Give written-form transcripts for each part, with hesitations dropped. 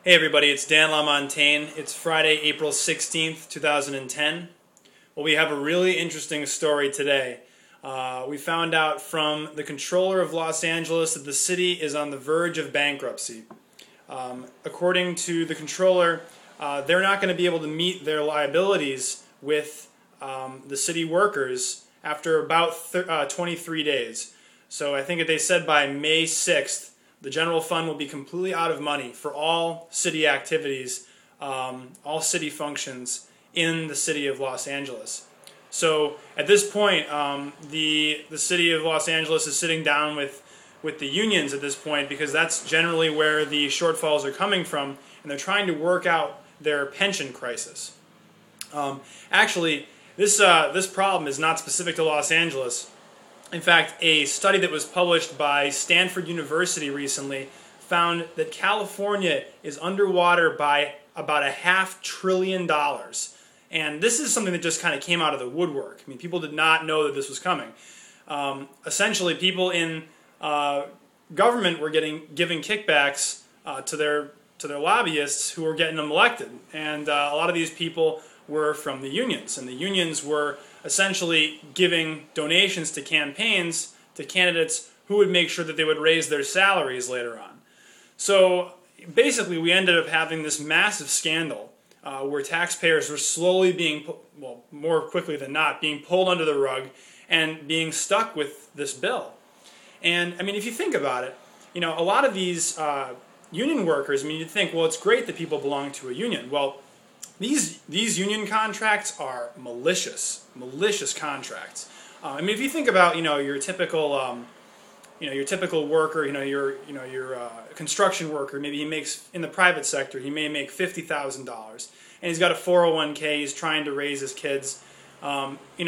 Hey everybody, it's Dan LaMontagne. It's Friday, April 16th, 2010. Well, we have a really interesting story today. We found out from the controller of Los Angeles that the city is on the verge of bankruptcy. According to the controller, they're not going to be able to meet their liabilities with the city workers after about 23 days. So I think that they said by May 6th, the general fund will be completely out of money for all city activities, all city functions in the city of Los Angeles. So at this point, the city of Los Angeles is sitting down with the unions at this point because that's generally where the shortfalls are coming from, and they're trying to work out their pension crisis. Actually, this problem is not specific to Los Angeles. In fact, a study that was published by Stanford University recently found that California is underwater by about $500 billion. And this is something that just kind of came out of the woodwork. I mean, people did not know that this was coming. Essentially, people in government were giving kickbacks to their lobbyists who were getting them elected. And a lot of these people were from the unions. And the unions were essentially giving donations to campaigns, to candidates who would make sure that they would raise their salaries later on. So basically we ended up having this massive scandal where taxpayers were slowly being, more quickly than not, being pulled under the rug and being stuck with this bill. And I mean, if you think about it, you know, a lot of these union workers, I mean, you'd think, well, it's great that people belong to a union. Well, these union contracts are malicious contracts. I mean, if you think about your typical worker, your construction worker, maybe he makes in the private sector, he may make $50,000, and he's got a 401k. He's trying to raise his kids. He's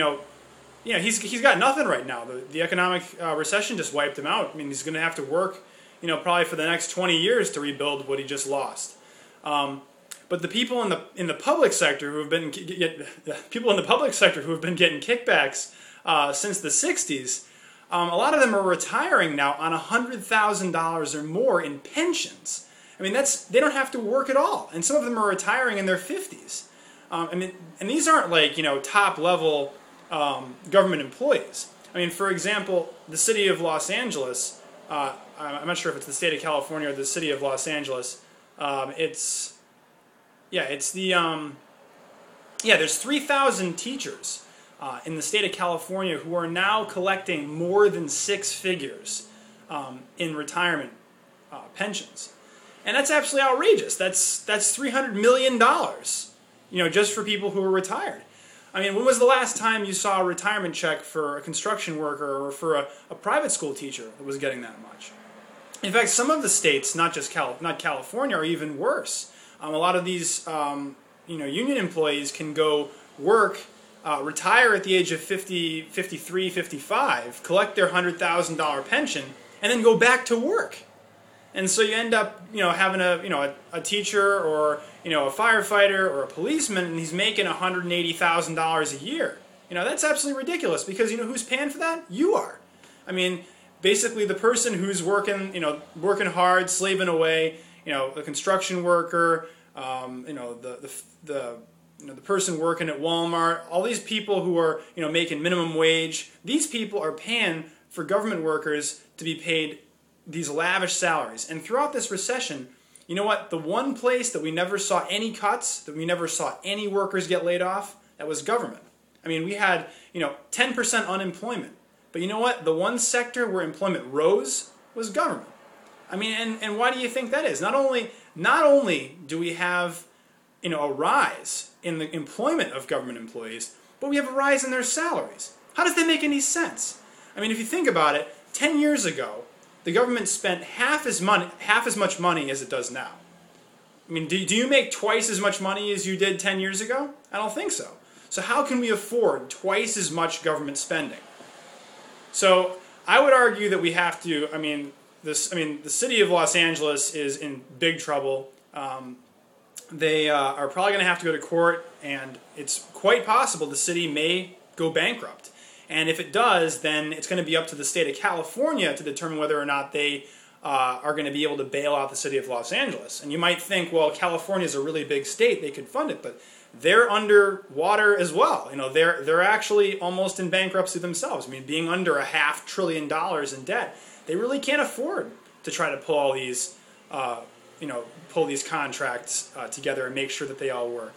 got nothing right now. The economic recession just wiped him out. I mean, he's going to have to work, probably for the next 20 years to rebuild what he just lost. But the people in the public sector who have been getting kickbacks since the 60s, a lot of them are retiring now on $100,000 or more in pensions. I mean, they don't have to work at all, and some of them are retiring in their 50s. And these aren't like top level government employees. I mean, for example, the city of Los Angeles. I'm not sure if it's the state of California or the city of Los Angeles. There's 3,000 teachers in the state of California who are now collecting more than six figures in retirement pensions. And that's absolutely outrageous. That's $300 million, just for people who are retired. I mean, when was the last time you saw a retirement check for a construction worker or for a private school teacher that was getting that much? In fact, some of the states, not California, are even worse. A lot of these, union employees can go work, retire at the age of 50, 53, 55, collect their $100,000 pension, and then go back to work. And so you end up, having a teacher or, a firefighter or a policeman, and he's making $180,000 a year. That's absolutely ridiculous because, who's paying for that? You are. I mean, basically the person who's working hard, slaving away, the construction worker, the person working at Walmart, all these people who are, making minimum wage, these people are paying for government workers to be paid these lavish salaries. And throughout this recession, you know what? The one place that we never saw any cuts, that we never saw any workers get laid off, that was government. I mean, we had, 10% unemployment. But you know what? The one sector where employment rose was government. I mean, and why do you think that is? Not only do we have, a rise in the employment of government employees, but we have a rise in their salaries. How does that make any sense? I mean, if you think about it, 10 years ago, the government spent half as much money as it does now. I mean, do you make twice as much money as you did 10 years ago? I don't think so. So how can we afford twice as much government spending? So I would argue that we have to, the city of Los Angeles is in big trouble. They are probably going to have to go to court, and it's quite possible the city may go bankrupt. And if it does, then it's going to be up to the state of California to determine whether or not they are going to be able to bail out the city of Los Angeles. And you might think, well, California is a really big state, they could fund it, but they're underwater as well. They're actually almost in bankruptcy themselves. I mean, being under $500 billion in debt, they really can't afford to try to pull all these, pull these contracts together and make sure that they all work.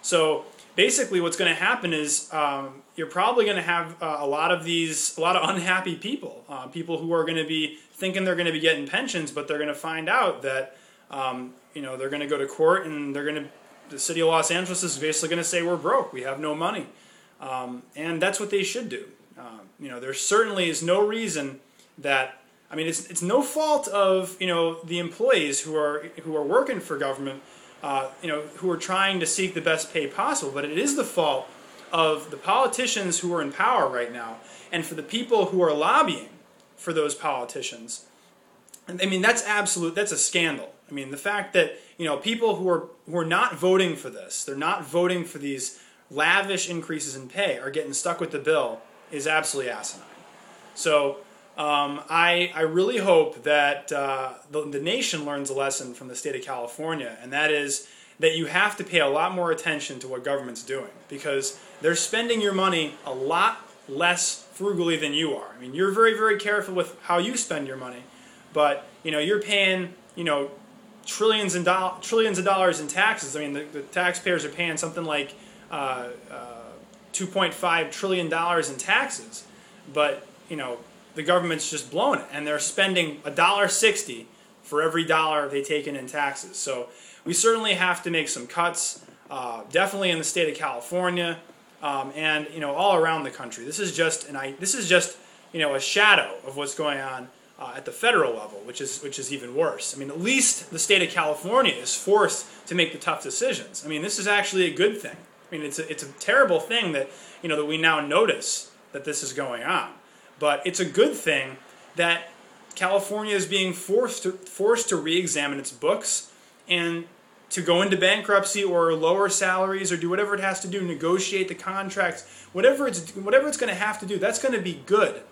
So basically, what's going to happen is you're probably going to have a lot of unhappy people, people who are going to be thinking they're going to be getting pensions, but they're going to find out that they're going to go to court and the city of Los Angeles is basically going to say we're broke, we have no money, and that's what they should do. There certainly is no reason that. I mean, it's no fault of the employees who are working for government, who are trying to seek the best pay possible, but it is the fault of the politicians who are in power right now, and for the people who are lobbying for those politicians. And I mean, that's a scandal. I mean, the fact that people who are not voting for this, they're not voting for these lavish increases in pay, are getting stuck with the bill is absolutely asinine. So I really hope that the nation learns a lesson from the state of California, and that is that you have to pay a lot more attention to what government's doing, because they're spending your money a lot less frugally than you are. I mean, you're very, very careful with how you spend your money, but you're paying trillions of dollars in taxes. I mean, the taxpayers are paying something like $2.5 trillion in taxes, but the government's just blowing it, and they're spending $1.60 for every dollar they take in taxes. So we certainly have to make some cuts, definitely in the state of California, and all around the country. This is just a shadow of what's going on at the federal level, which is even worse. I mean, at least the state of California is forced to make the tough decisions. I mean, this is actually a good thing. I mean, it's a terrible thing that that we now notice that this is going on. But it's a good thing that California is being forced to re-examine its books and to go into bankruptcy or lower salaries or do whatever it has to do, negotiate the contracts, whatever it's going to have to do. That's going to be good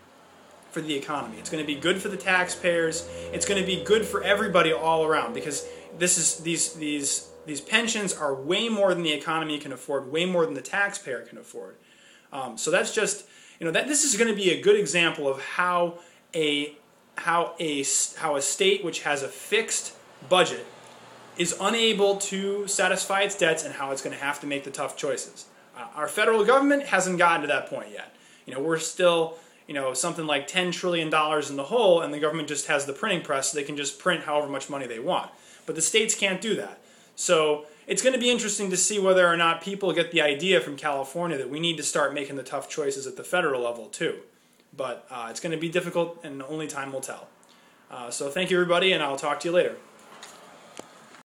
for the economy. It's going to be good for the taxpayers. It's going to be good for everybody all around, because these pensions are way more than the economy can afford, way more than the taxpayer can afford. So that's just. This is going to be a good example of how a state which has a fixed budget is unable to satisfy its debts, and how it's going to have to make the tough choices. Our federal government hasn't gotten to that point yet. We're still something like $10 trillion in the hole, and the government just has the printing press, so they can just print however much money they want. But the states can't do that. So it's going to be interesting to see whether or not people get the idea from California that we need to start making the tough choices at the federal level too. But it's going to be difficult, and only time will tell. So thank you, everybody, and I'll talk to you later.